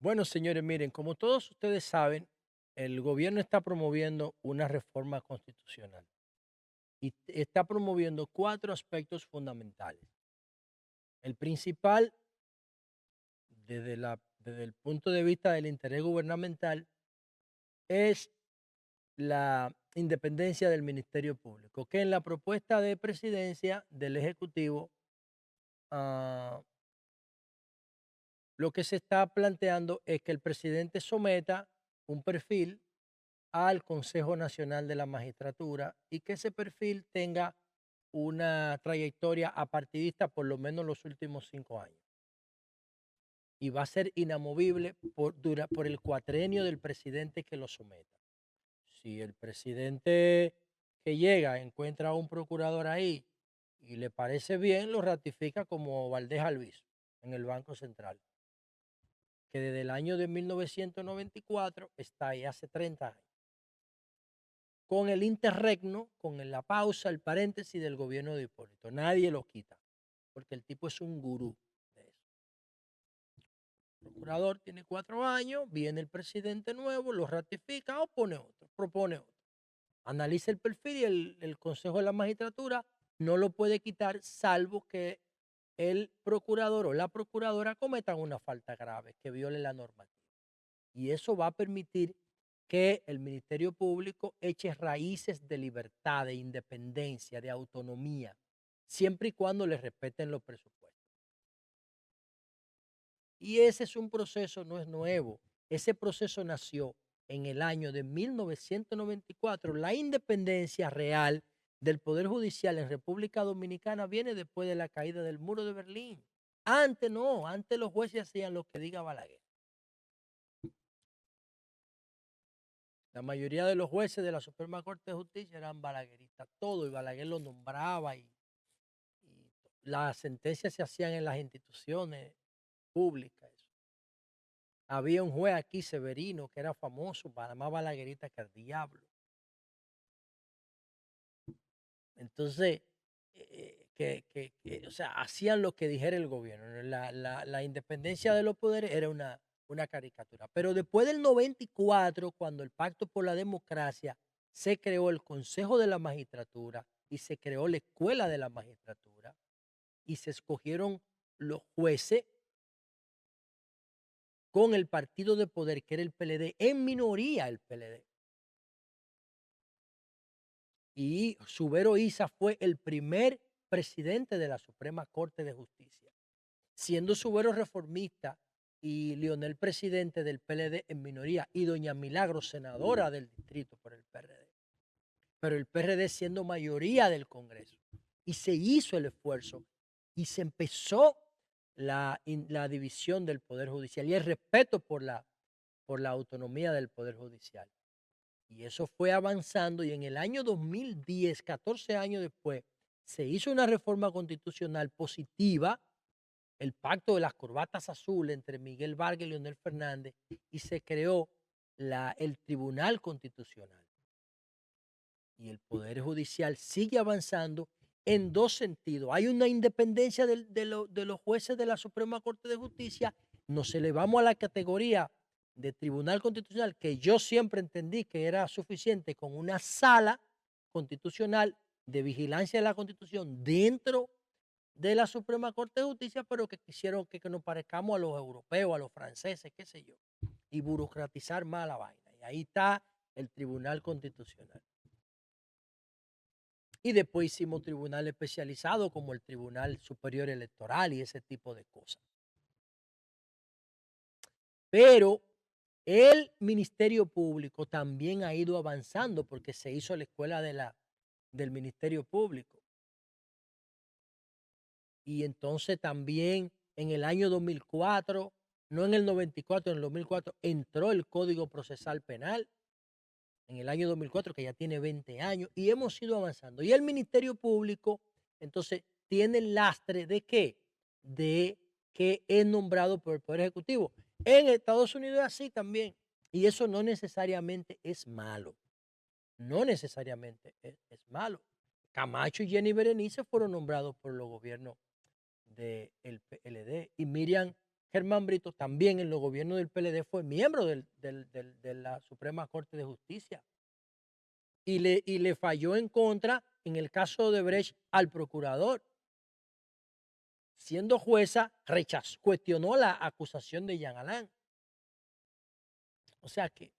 Bueno, señores, miren, como todos ustedes saben, el gobierno está promoviendo una reforma constitucional y está promoviendo cuatro aspectos fundamentales. El principal, desde el punto de vista del interés gubernamental, es la independencia del Ministerio Público, que en la propuesta de presidencia del Ejecutivo, ah, lo que se está planteando es que el presidente someta un perfil al Consejo Nacional de la Magistratura y que ese perfil tenga una trayectoria apartidista por lo menos los últimos 5 años. Y va a ser inamovible por el cuatrenio del presidente que lo someta. Si el presidente que llega encuentra a un procurador ahí y le parece bien, lo ratifica como Valdés Alviso en el Banco Central, que desde el año de 1994 está ahí hace 30 años, con el interregno, con la pausa, el paréntesis del gobierno de Hipólito. Nadie lo quita, porque el tipo es un gurú de eso. El procurador tiene 4 años, viene el presidente nuevo, lo ratifica o pone otro, propone otro. Analiza el perfil y el Consejo de la Magistratura no lo puede quitar salvo que el procurador o la procuradora cometan una falta grave que viole la normativa. Y eso va a permitir que el Ministerio Público eche raíces de libertad, de independencia, de autonomía, siempre y cuando le respeten los presupuestos. Y ese es un proceso, no es nuevo. Ese proceso nació en el año de 1994. La independencia real del Poder Judicial en República Dominicana viene después de la caída del muro de Berlín. Antes no, antes los jueces hacían lo que diga Balaguer. La mayoría de los jueces de la Suprema Corte de Justicia eran balagueristas, todo, y Balaguer lo nombraba y las sentencias se hacían en las instituciones públicas. Había un juez aquí, Severino, que era famoso, para más balaguerista que el diablo. Entonces, o sea, hacían lo que dijera el gobierno, ¿no? La independencia de los poderes era una caricatura. Pero después del 94, cuando el Pacto por la Democracia, se creó el Consejo de la Magistratura y se creó la Escuela de la Magistratura y se escogieron los jueces con el partido de poder, que era el PLD, en minoría el PLD. Y Subero Isa fue el primer presidente de la Suprema Corte de Justicia, siendo Subero reformista y Lionel presidente del PLD en minoría y doña Milagro senadora del distrito por el PRD, pero el PRD siendo mayoría del Congreso. Y se hizo el esfuerzo y se empezó la división del Poder Judicial y el respeto por la autonomía del Poder Judicial. Y eso fue avanzando y en el año 2010, 14 años después, se hizo una reforma constitucional positiva, el pacto de las corbatas azules entre Miguel Vargas y Leonel Fernández, y se creó el Tribunal Constitucional. Y el Poder Judicial sigue avanzando en dos sentidos. Hay una independencia de los jueces de la Suprema Corte de Justicia, nos elevamos a la categoría de Tribunal Constitucional, que yo siempre entendí que era suficiente con una sala constitucional de vigilancia de la Constitución dentro de la Suprema Corte de Justicia, pero que quisieron que nos parezcamos a los europeos, a los franceses, qué sé yo, y burocratizar más la vaina. Y ahí está el Tribunal Constitucional. Y después hicimos tribunal especializado como el Tribunal Superior Electoral y ese tipo de cosas. Pero el Ministerio Público también ha ido avanzando porque se hizo la escuela del Ministerio Público. Y entonces también en el año 2004, no en el 94, en el 2004, entró el Código Procesal Penal. En el año 2004, que ya tiene 20 años, y hemos ido avanzando. Y el Ministerio Público, entonces, tiene el lastre de qué? De que es nombrado por el Poder Ejecutivo. En Estados Unidos es así también. Y eso no necesariamente es malo. No necesariamente es malo. Camacho y Jenny Berenice fueron nombrados por los gobiernos del PLD. Y Miriam Germán Brito, también en los gobiernos del PLD fue miembro de la Suprema Corte de Justicia. Y le falló en contra, en el caso de Brecht, al procurador. Siendo jueza, cuestionó la acusación de Jean Alain. O sea que,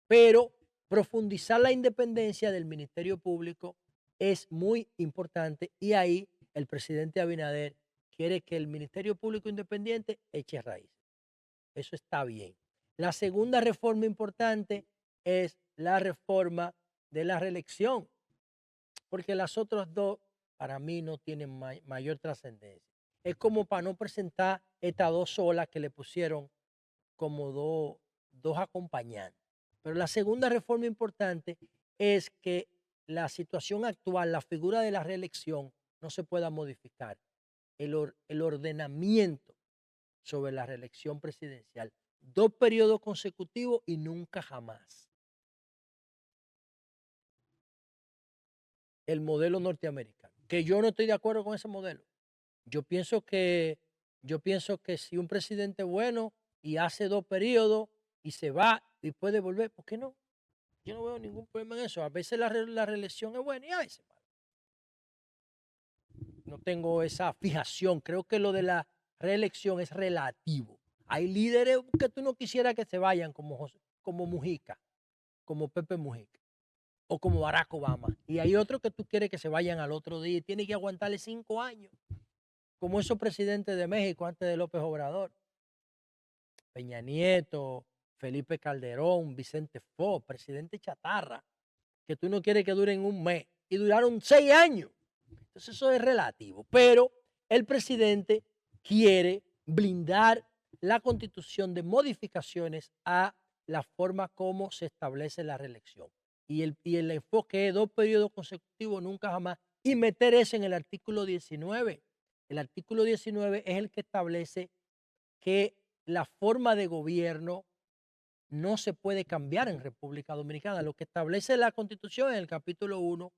pero profundizar la independencia del Ministerio Público es muy importante y ahí el presidente Abinader quiere que el Ministerio Público Independiente eche raíz. Eso está bien. La segunda reforma importante es la reforma de la reelección, porque las otras dos para mí no tienen mayor trascendencia. Es como para no presentar estas dos solas que le pusieron como dos acompañantes. Pero la segunda reforma importante es que la situación actual, la figura de la reelección, no se pueda modificar. El ordenamiento sobre la reelección presidencial. 2 periodos consecutivos y nunca jamás. El modelo norteamericano. Que yo no estoy de acuerdo con ese modelo. Yo pienso que si un presidente es bueno y hace 2 periodos y se va y puede volver, ¿por qué no? Yo no veo ningún problema en eso. A veces la reelección es buena y a veces mala. No tengo esa fijación. Creo que lo de la reelección es relativo. Hay líderes que tú no quisieras que se vayan como Mujica, como Pepe Mujica o como Barack Obama. Y hay otros que tú quieres que se vayan al otro día y tiene que aguantarle 5 años, como esos presidentes de México antes de López Obrador. Peña Nieto, Felipe Calderón, Vicente Fox, presidente chatarra, que tú no quieres que duren un mes y duraron 6 años. Entonces eso es relativo, pero el presidente quiere blindar la Constitución de modificaciones a la forma como se establece la reelección. Y el enfoque es 2 periodos consecutivos, nunca jamás, y meter eso en el artículo 19. El artículo 19 es el que establece que la forma de gobierno no se puede cambiar en República Dominicana. Lo que establece la Constitución en el capítulo 1,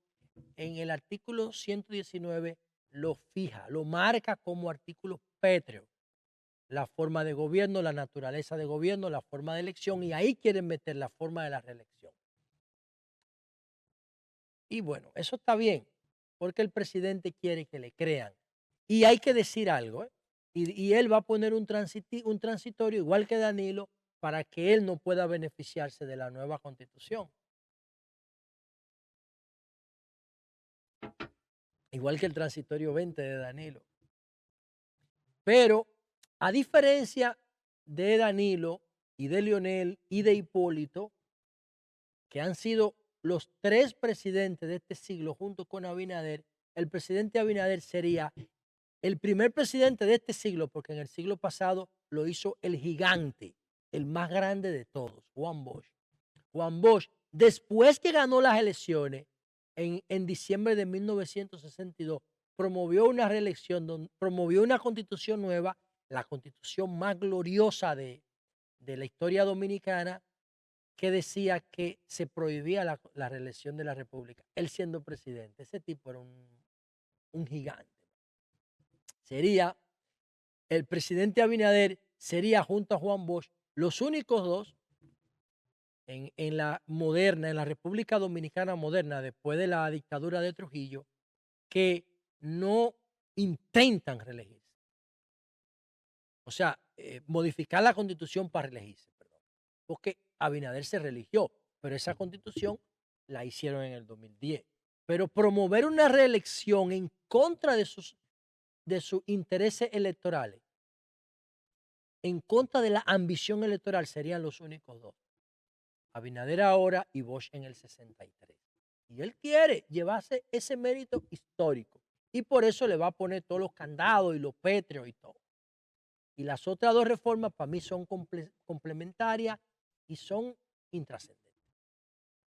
en el artículo 119, lo fija, lo marca como artículo pétreo. La forma de gobierno, la naturaleza de gobierno, la forma de elección, y ahí quieren meter la forma de la reelección. Y bueno, eso está bien, porque el presidente quiere que le crean. Y hay que decir algo, ¿eh? Y él va a poner un transitorio, igual que Danilo, para que él no pueda beneficiarse de la nueva Constitución. Igual que el transitorio 20 de Danilo. Pero, a diferencia de Danilo y de Leonel y de Hipólito, que han sido los 3 presidentes de este siglo junto con Abinader, el presidente Abinader sería el primer presidente de este siglo, porque en el siglo pasado lo hizo el gigante, el más grande de todos, Juan Bosch. Juan Bosch, después que ganó las elecciones en diciembre de 1962, promovió una reelección, promovió una constitución nueva, la constitución más gloriosa de la historia dominicana, que decía que se prohibía la reelección de la República, él siendo presidente. Ese tipo era un gigante. Sería el presidente Abinader, sería junto a Juan Bosch los únicos dos en la moderna, en la República Dominicana moderna, después de la dictadura de Trujillo, que no intentan reelegirse. O sea, modificar la constitución para reelegirse, perdón. Porque Abinader se reeligió, pero esa constitución la hicieron en el 2010. Pero promover una reelección en contra de sus intereses electorales, en contra de la ambición electoral, serían los únicos dos. Abinader ahora y Bosch en el 63. Y él quiere llevarse ese mérito histórico. Y por eso le va a poner todos los candados y los pétreos y todo. Y las otras dos reformas para mí son complementarias y son intrascendentes.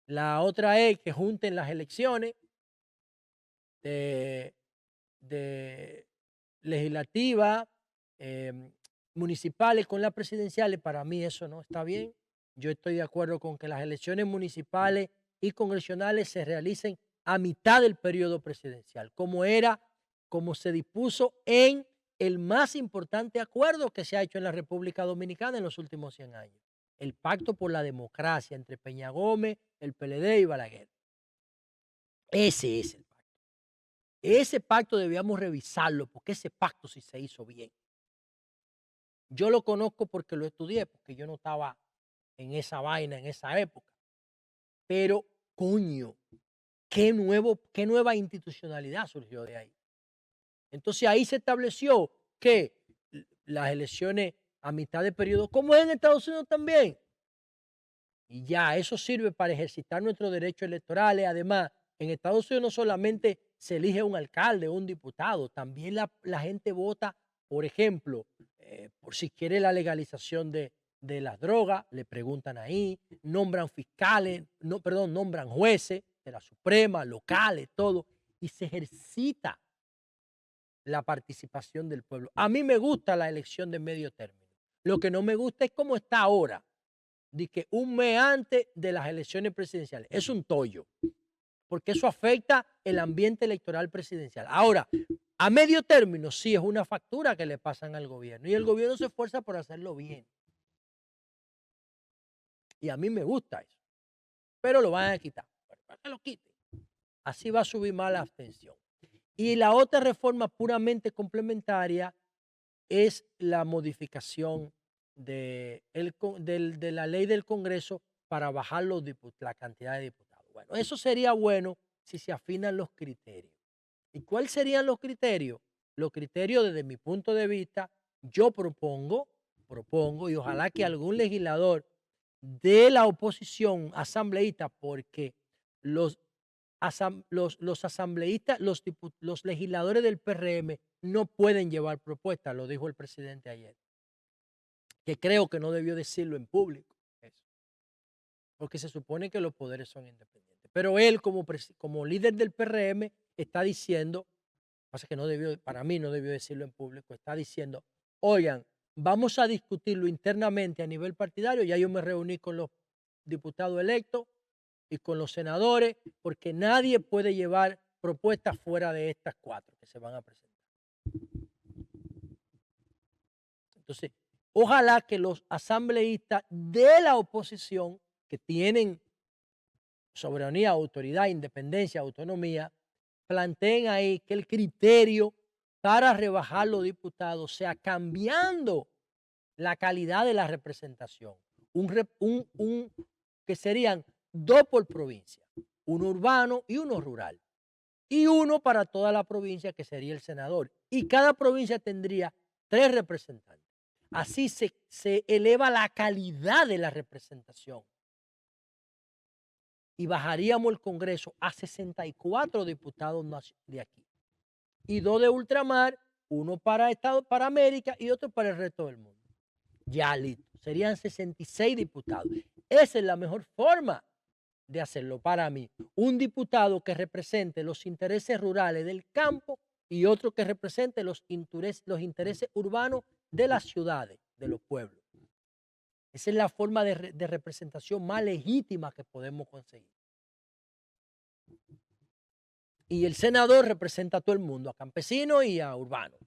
La otra es que junten las elecciones de legislativas, municipales con las presidenciales. Para mí eso no está bien. Yo estoy de acuerdo con que las elecciones municipales y congresionales se realicen a mitad del periodo presidencial, como se dispuso en el más importante acuerdo que se ha hecho en la República Dominicana en los últimos 100 años. El Pacto por la Democracia entre Peña Gómez, el PLD y Balaguer. Ese es el pacto. Ese pacto debíamos revisarlo porque ese pacto sí se hizo bien. Yo lo conozco porque lo estudié, porque yo no estaba en esa vaina en esa época. Pero, coño, qué nueva institucionalidad surgió de ahí. Entonces ahí se estableció que las elecciones a mitad de periodo, como es en Estados Unidos también, y ya eso sirve para ejercitar nuestros derechos electorales. Además, en Estados Unidos no solamente se elige un alcalde o un diputado, también la gente vota, por ejemplo, por si quiere la legalización de las drogas, le preguntan ahí, nombran fiscales, no, perdón, nombran jueces de la Suprema, locales, todo, y se ejercita la participación del pueblo. A mí me gusta la elección de medio término. Lo que no me gusta es cómo está ahora, de que un mes antes de las elecciones presidenciales. Es un tollo, porque eso afecta el ambiente electoral presidencial. Ahora, a medio término sí es una factura que le pasan al gobierno y el gobierno se esfuerza por hacerlo bien. Y a mí me gusta eso, pero lo van a quitar. ¿Para que lo quiten? Así va a subir más la abstención. Y la otra reforma puramente complementaria es la modificación de la ley del Congreso para bajar la cantidad de diputados. Bueno, eso sería bueno si se afinan los criterios. ¿Y cuáles serían los criterios? Los criterios, desde mi punto de vista, yo propongo, y ojalá que algún legislador de la oposición asambleísta, porque los los asambleístas, los legisladores del PRM no pueden llevar propuestas, lo dijo el presidente ayer, que creo que no debió decirlo en público, eso, porque se supone que los poderes son independientes. Pero él, como líder del PRM, está diciendo, pasa que no debió, para mí no debió decirlo en público, está diciendo, oigan, vamos a discutirlo internamente a nivel partidario. Ya yo me reuní con los diputados electos y con los senadores, porque nadie puede llevar propuestas fuera de estas 4 que se van a presentar. Entonces, ojalá que los asambleístas de la oposición, que tienen soberanía, autoridad, independencia, autonomía, planteen ahí que el criterio para rebajar los diputados sea cambiando la calidad de la representación. Que serían 2 por provincia, uno urbano y uno rural. Y uno para toda la provincia, que sería el senador. Y cada provincia tendría 3 representantes. Así se eleva la calidad de la representación. Y bajaríamos el Congreso a 64 diputados de aquí. Y 2 de ultramar, uno para América y otro para el resto del mundo. Ya listo. Serían 66 diputados. Esa es la mejor forma de hacerlo para mí. Un diputado que represente los intereses rurales del campo y otro que represente los intereses urbanos de las ciudades, de los pueblos. Esa es la forma de representación más legítima que podemos conseguir. Y el senador representa a todo el mundo, a campesinos y a urbanos,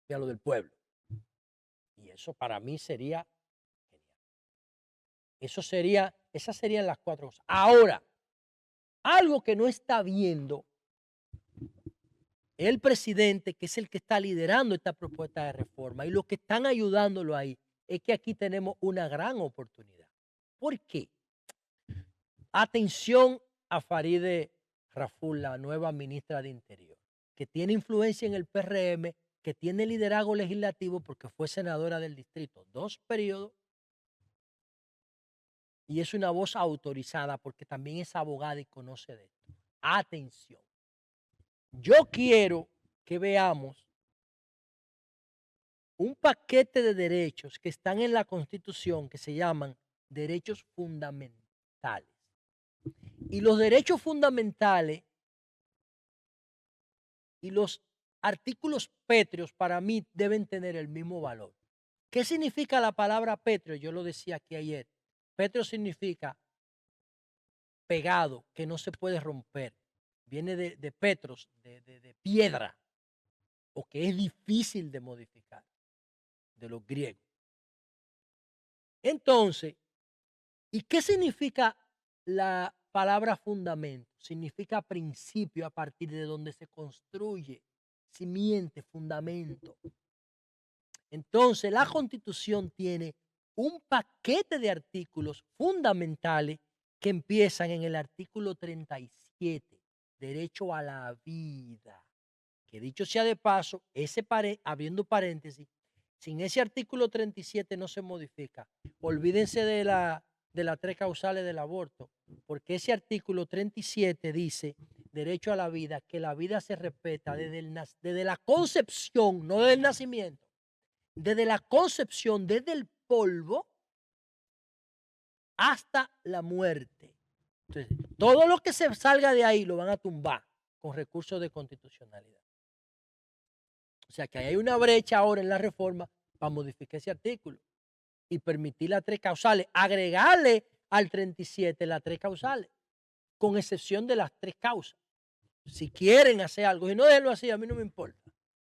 y a lo del pueblo. Y eso para mí sería genial. Esas serían las 4 cosas. Ahora, algo que no está viendo el presidente, que es el que está liderando esta propuesta de reforma, y los que están ayudándolo ahí, es que aquí tenemos una gran oportunidad. ¿Por qué? Atención a Farideh Raful, la nueva ministra de Interior, que tiene influencia en el PRM, que tiene liderazgo legislativo porque fue senadora del distrito 2 periodos, y es una voz autorizada porque también es abogada y conoce de esto. Atención. Yo quiero que veamos un paquete de derechos que están en la Constitución que se llaman derechos fundamentales. Y los derechos fundamentales y los artículos pétreos para mí deben tener el mismo valor. ¿Qué significa la palabra pétreo? Yo lo decía aquí ayer. Pétreo significa pegado, que no se puede romper. Viene de petros, de piedra. o que es difícil de modificar, de los griegos. Entonces, ¿y qué significa la palabra fundamento? Significa principio a partir de donde se construye, simiente, fundamento. Entonces, la Constitución tiene un paquete de artículos fundamentales que empiezan en el artículo 37, derecho a la vida. Que dicho sea de paso, abriendo paréntesis, sin ese artículo 37 no se modifica. Olvídense de las tres causales del aborto, porque ese artículo 37 dice, derecho a la vida, que la vida se respeta desde la concepción, no desde el nacimiento, desde la concepción, desde el polvo hasta la muerte. Entonces, todo lo que se salga de ahí lo van a tumbar con recursos de constitucionalidad. O sea que hay una brecha ahora en la reforma para modificar ese artículo y permitir las tres causales, agregarle al 37 las tres causales, con excepción de las tres causas. Si quieren hacer algo, y no déjenlo así, a mí no me importa.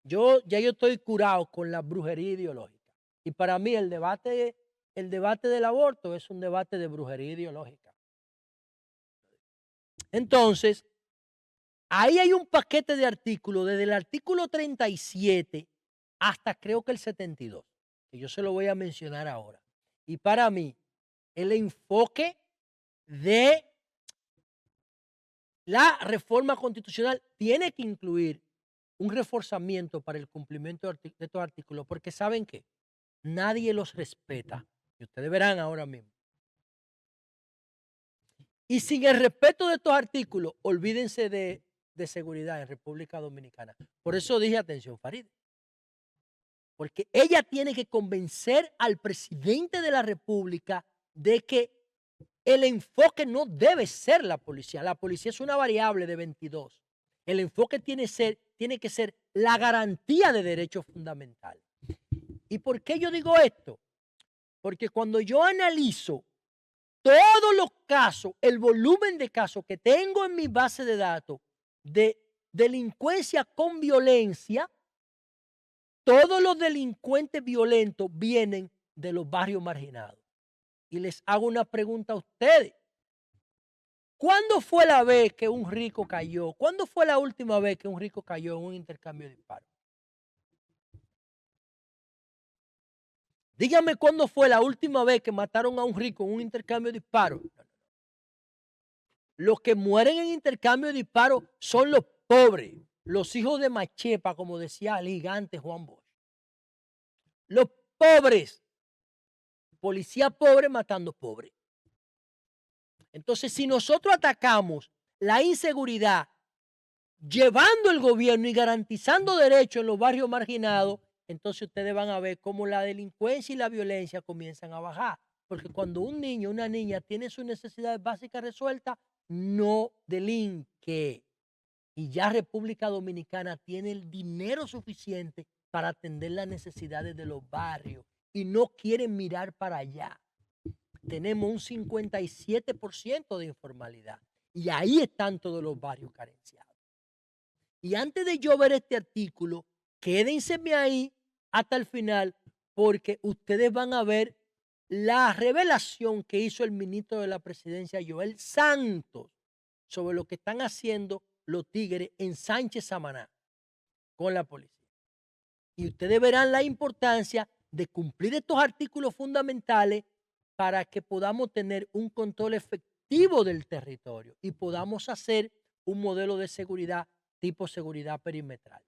Yo estoy curado con la brujería ideológica. Y para mí el debate del aborto es un debate de brujería ideológica. Entonces, ahí hay un paquete de artículos, desde el artículo 37 hasta creo que el 72, que yo se lo voy a mencionar ahora. Y para mí, el enfoque de la reforma constitucional tiene que incluir un reforzamiento para el cumplimiento de estos artículos, porque ¿saben qué? Nadie los respeta. Y ustedes verán ahora mismo. Y sin el respeto de estos artículos, olvídense de seguridad en República Dominicana. Por eso dije atención, Farid. Porque ella tiene que convencer al presidente de la República de que el enfoque no debe ser la policía. La policía es una variable de 22. El enfoque tiene que ser la garantía de derechos fundamentales. ¿Y por qué yo digo esto? Porque cuando yo analizo todos los casos, el volumen de casos que tengo en mi base de datos de delincuencia con violencia, todos los delincuentes violentos vienen de los barrios marginados. Y les hago una pregunta a ustedes. ¿Cuándo fue la vez que un rico cayó? ¿Cuándo fue la última vez que un rico cayó en un intercambio de disparos? Dígame cuándo fue la última vez que mataron a un rico en un intercambio de disparos. Los que mueren en intercambio de disparos son los pobres, los hijos de Machepa, como decía el gigante Juan Bosch. Los pobres, policía pobre matando pobres. Entonces, si nosotros atacamos la inseguridad, llevando el gobierno y garantizando derechos en los barrios marginados, entonces ustedes van a ver cómo la delincuencia y la violencia comienzan a bajar. Porque cuando un niño o una niña tiene sus necesidades básicas resueltas, no delinque. Y ya República Dominicana tiene el dinero suficiente para atender las necesidades de los barrios y no quieren mirar para allá. Tenemos un 57% de informalidad y ahí están todos los barrios carenciados. Y antes de yo ver este artículo, quédenseme ahí hasta el final porque ustedes van a ver la revelación que hizo el ministro de la Presidencia, Joel Santos, sobre lo que están haciendo los tigres en Sánchez Samaná con la policía. Y ustedes verán la importancia de cumplir estos artículos fundamentales para que podamos tener un control efectivo del territorio y podamos hacer un modelo de seguridad tipo seguridad perimetral.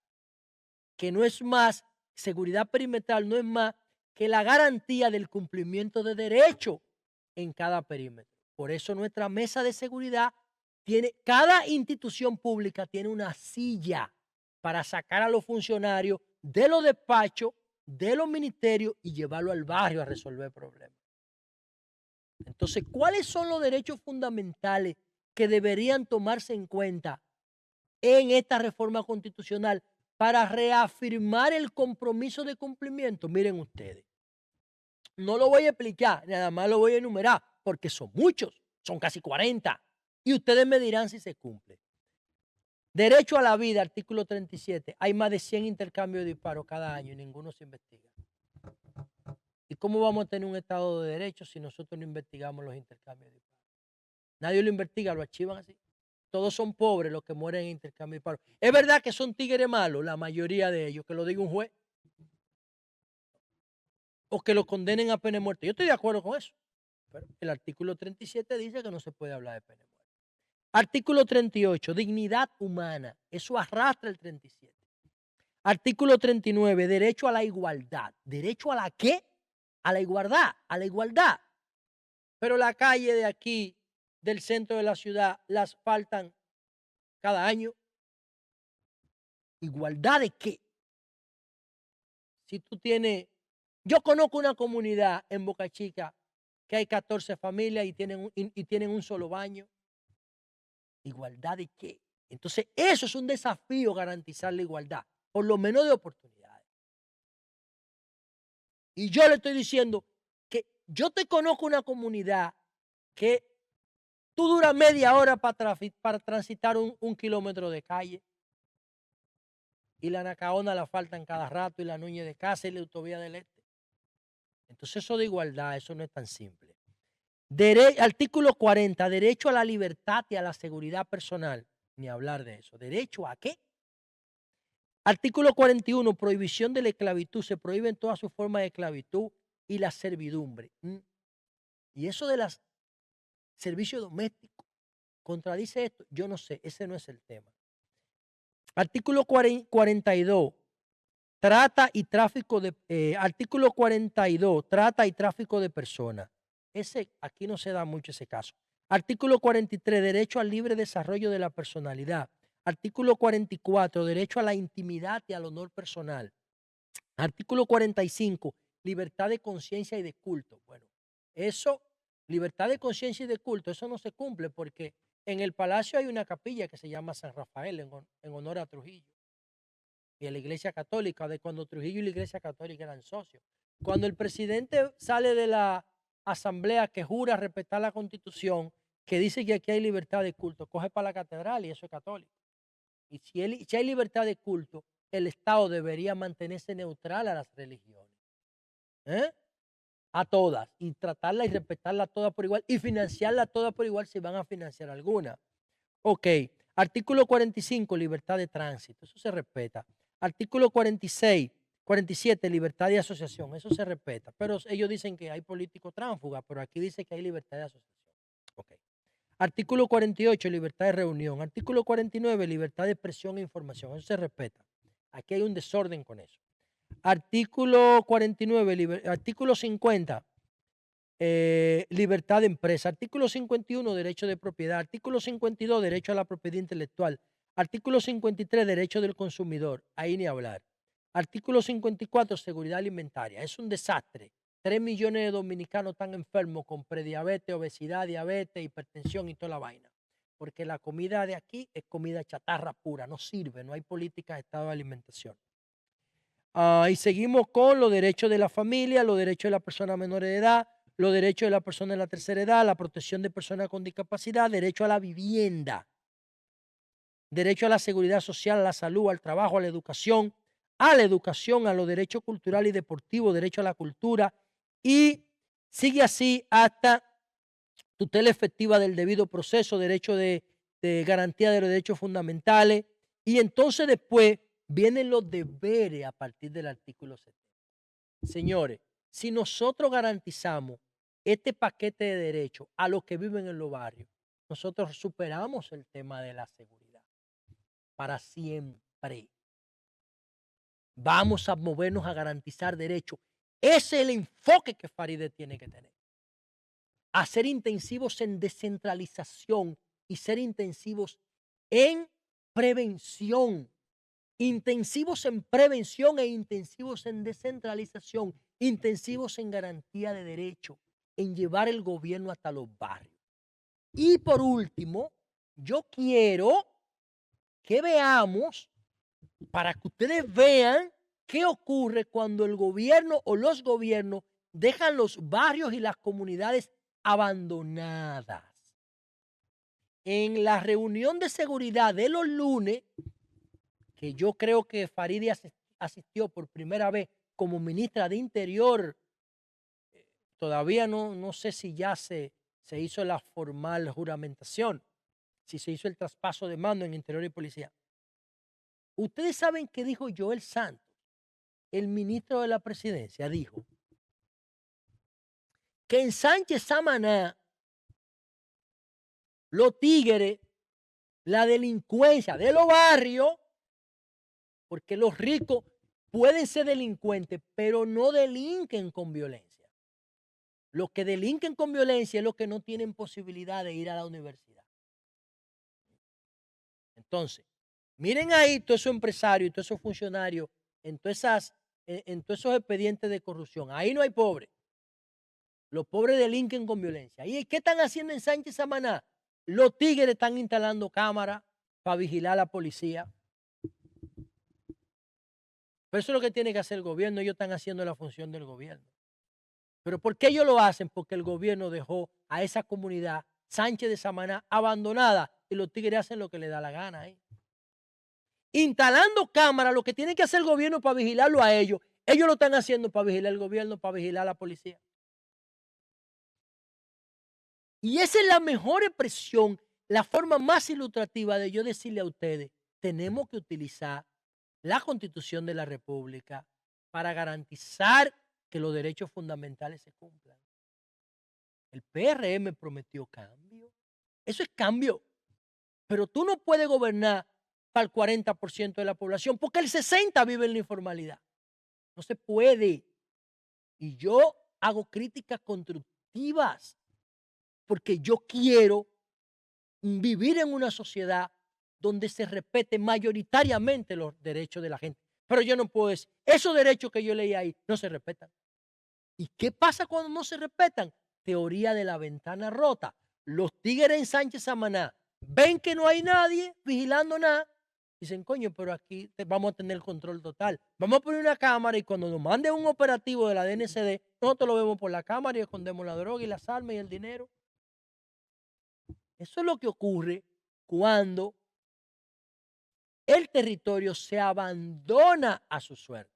Que no es más, seguridad perimetral no es más que la garantía del cumplimiento de derechos en cada perímetro. Por eso nuestra mesa de seguridad cada institución pública tiene una silla para sacar a los funcionarios de los despachos, de los ministerios y llevarlo al barrio a resolver problemas. Entonces, ¿cuáles son los derechos fundamentales que deberían tomarse en cuenta en esta reforma constitucional para reafirmar el compromiso de cumplimiento? Miren ustedes, no lo voy a explicar, nada más lo voy a enumerar, porque son muchos, son casi 40, y ustedes me dirán si se cumple. Derecho a la vida, artículo 37. Hay más de 100 intercambios de disparos cada año y ninguno se investiga. ¿Y cómo vamos a tener un Estado de Derecho si nosotros no investigamos los intercambios de disparos? Nadie lo investiga, lo archivan así. Todos son pobres los que mueren en intercambio de disparos. Es verdad que son tigres malos, la mayoría de ellos, que lo diga un juez, o que lo condenen a pena de muerte. Yo estoy de acuerdo con eso. Pero el artículo 37 dice que no se puede hablar de pena de muerte. Artículo 38, dignidad humana. Eso arrastra el 37. Artículo 39, derecho a la igualdad. ¿Derecho a la qué? A la igualdad, a la igualdad. Pero la calle de aquí, del centro de la ciudad, las faltan cada año. ¿Igualdad de qué? Si tú tienes, yo conozco una comunidad en Boca Chica que hay 14 familias y tienen un solo baño. ¿Igualdad de qué? Entonces, eso es un desafío, garantizar la igualdad, por lo menos de oportunidades. Y yo le estoy diciendo que yo te conozco una comunidad que tú duras media hora para transitar un kilómetro de calle, y la Nacaona la faltan cada rato, y la Núñez de Casa y la Autovía del Este. Entonces, eso de igualdad, eso no es tan simple. Artículo 40, derecho a la libertad y a la seguridad personal. Ni hablar de eso. ¿Derecho a qué? Artículo 41, prohibición de la esclavitud. Se prohíben todas sus formas de esclavitud y la servidumbre. Y eso de los servicios domésticos, ¿contradice esto? Yo no sé, ese no es el tema. Artículo 42, trata y tráfico de, artículo 42, trata y tráfico de personas. Aquí no se da mucho ese caso. Artículo 43, derecho al libre desarrollo de la personalidad. Artículo 44, derecho a la intimidad y al honor personal. Artículo 45, libertad de conciencia y de culto. Bueno, eso, libertad de conciencia y de culto, eso no se cumple porque en el Palacio hay una capilla que se llama San Rafael en honor a Trujillo y a la Iglesia Católica, de cuando Trujillo y la Iglesia Católica eran socios. Cuando el presidente sale de la asamblea que jura respetar la Constitución, que dice que aquí hay libertad de culto, coge para la catedral y eso es católico. Y si hay libertad de culto, el Estado debería mantenerse neutral a las religiones, ¿eh? A todas, y tratarla y respetarla todas por igual, y financiarla todas por igual si van a financiar alguna. Ok, artículo 45, libertad de tránsito, eso se respeta. Artículo 46, 47, libertad de asociación, eso se respeta. Pero ellos dicen que hay políticos tránsfugas, pero aquí dice que hay libertad de asociación. Ok. Artículo 48, libertad de reunión. Artículo 49, libertad de expresión e información. Eso se respeta. Aquí hay un desorden con eso. Artículo 49, artículo 50, libertad de empresa. Artículo 51, derecho de propiedad. Artículo 52, derecho a la propiedad intelectual. Artículo 53, derecho del consumidor. Ahí ni hablar. Artículo 54, seguridad alimentaria. Es un desastre. 3 millones de dominicanos están enfermos con prediabetes, obesidad, diabetes, hipertensión y toda la vaina. Porque la comida de aquí es comida chatarra pura, no sirve, no hay políticas de estado de alimentación. Y seguimos con los derechos de la familia, los derechos de las personas menores de edad, los derechos de las personas de la tercera edad, la protección de personas con discapacidad, derecho a la vivienda, derecho a la seguridad social, a la salud, al trabajo, a la educación, a los derechos culturales y deportivos, derecho a la cultura, y sigue así hasta tutela efectiva del debido proceso, derecho de garantía de los derechos fundamentales, y entonces después vienen los deberes a partir del artículo 70. Señores, si nosotros garantizamos este paquete de derechos a los que viven en los barrios, nosotros superamos el tema de la seguridad para siempre. Vamos a movernos a garantizar derechos. Ese es el enfoque que Faride tiene que tener. A ser intensivos en descentralización y ser intensivos en prevención. Intensivos en prevención e intensivos en descentralización. Intensivos en garantía de derechos, en llevar el gobierno hasta los barrios. Y por último, yo quiero que veamos, para que ustedes vean qué ocurre cuando el gobierno o los gobiernos dejan los barrios y las comunidades abandonadas. en la reunión de seguridad de los lunes, que yo creo que Farideh asistió por primera vez como ministra de Interior, todavía no sé si ya se hizo la formal juramentación, si se hizo el traspaso de mando en Interior y Policía. Ustedes saben qué dijo Joel Santos, el ministro de la Presidencia, dijo que en Sánchez Samaná los tigres, la delincuencia de los barrios, porque los ricos pueden ser delincuentes, pero no delinquen con violencia. Los que delinquen con violencia es los que no tienen posibilidad de ir a la universidad. Entonces, miren ahí todos esos empresarios y todos esos funcionarios en todos esos expedientes de corrupción. Ahí no hay pobres. Los pobres delinquen con violencia. ¿Y qué están haciendo en Sánchez Samaná? Los tigres están instalando cámaras para vigilar a la policía. Pero eso es lo que tiene que hacer el gobierno. Ellos están haciendo la función del gobierno. ¿Pero por qué ellos lo hacen? Porque el gobierno dejó a esa comunidad, Sánchez de Samaná, abandonada, y los tigres hacen lo que les da la gana ahí. Instalando cámaras, lo que tiene que hacer el gobierno para vigilarlo a ellos lo están haciendo para vigilar el gobierno, para vigilar a la policía. Y esa es la mejor expresión, la forma más ilustrativa de yo decirle a ustedes, tenemos que utilizar la Constitución de la República para garantizar que los derechos fundamentales se cumplan. El PRM prometió cambio. Eso es cambio. Pero tú no puedes gobernar para el 40% de la población porque el 60% vive en la informalidad. No se puede. Y yo hago críticas constructivas porque yo quiero vivir en una sociedad donde se respete mayoritariamente los derechos de la gente. Pero yo no puedo decir, esos derechos que yo leí ahí no se respetan. ¿Y qué pasa cuando no se respetan? Teoría de la ventana rota. Los tigres en Sánchez Samaná ven que no hay nadie vigilando nada. Dicen, coño, pero aquí vamos a tener control total. Vamos a poner una cámara y cuando nos mande un operativo de la DNCD, nosotros lo vemos por la cámara y escondemos la droga y las armas y el dinero. Eso es lo que ocurre cuando el territorio se abandona a su suerte.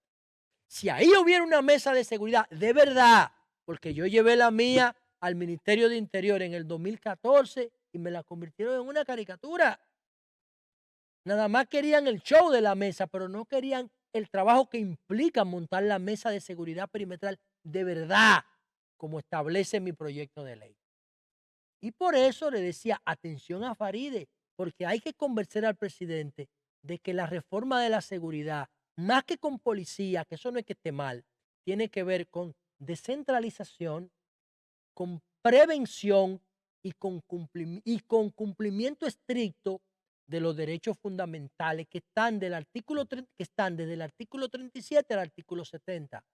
Si ahí hubiera una mesa de seguridad de verdad, porque yo llevé la mía al Ministerio de Interior en el 2014 y me la convirtieron en una caricatura. Nada más querían el show de la mesa, pero no querían el trabajo que implica montar la mesa de seguridad perimetral de verdad, como establece mi proyecto de ley. Y por eso le decía, atención a Farideh, porque hay que convencer al presidente de que la reforma de la seguridad, más que con policía, que eso no es que esté mal, tiene que ver con descentralización, con prevención y con cumplimiento estricto de los derechos fundamentales que están, desde el artículo 37 al artículo 70,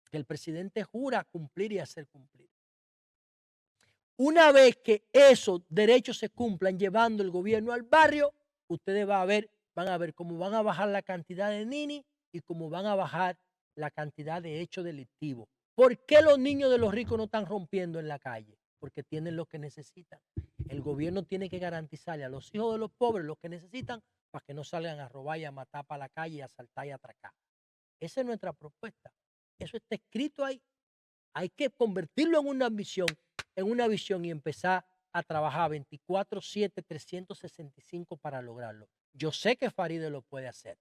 que el presidente jura cumplir y hacer cumplir. Una vez que esos derechos se cumplan llevando el gobierno al barrio, ustedes van a ver cómo van a bajar la cantidad de ninis y cómo van a bajar la cantidad de hechos delictivos. ¿Por qué los niños de los ricos no están rompiendo en la calle? Porque tienen lo que necesitan. El gobierno tiene que garantizarle a los hijos de los pobres lo que necesitan para que no salgan a robar y a matar para la calle, a asaltar y a atracar. Esa es nuestra propuesta. Eso está escrito ahí. Hay que convertirlo en una visión y empezar a trabajar 24/7, 365 para lograrlo. Yo sé que Farideh lo puede hacer,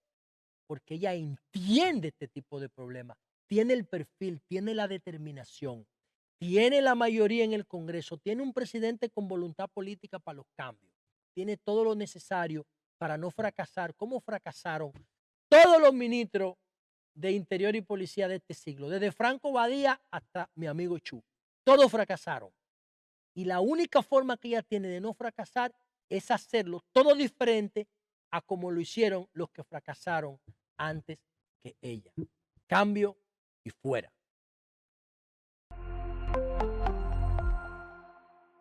porque ella entiende este tipo de problemas, tiene el perfil, tiene la determinación, tiene la mayoría en el Congreso, tiene un presidente con voluntad política para los cambios, tiene todo lo necesario para no fracasar, como fracasaron todos los ministros de Interior y Policía de este siglo, desde Franco Badía hasta mi amigo Chu. Todos fracasaron. Y la única forma que ella tiene de no fracasar es hacerlo todo diferente a como lo hicieron los que fracasaron antes que ella. Cambio y fuera.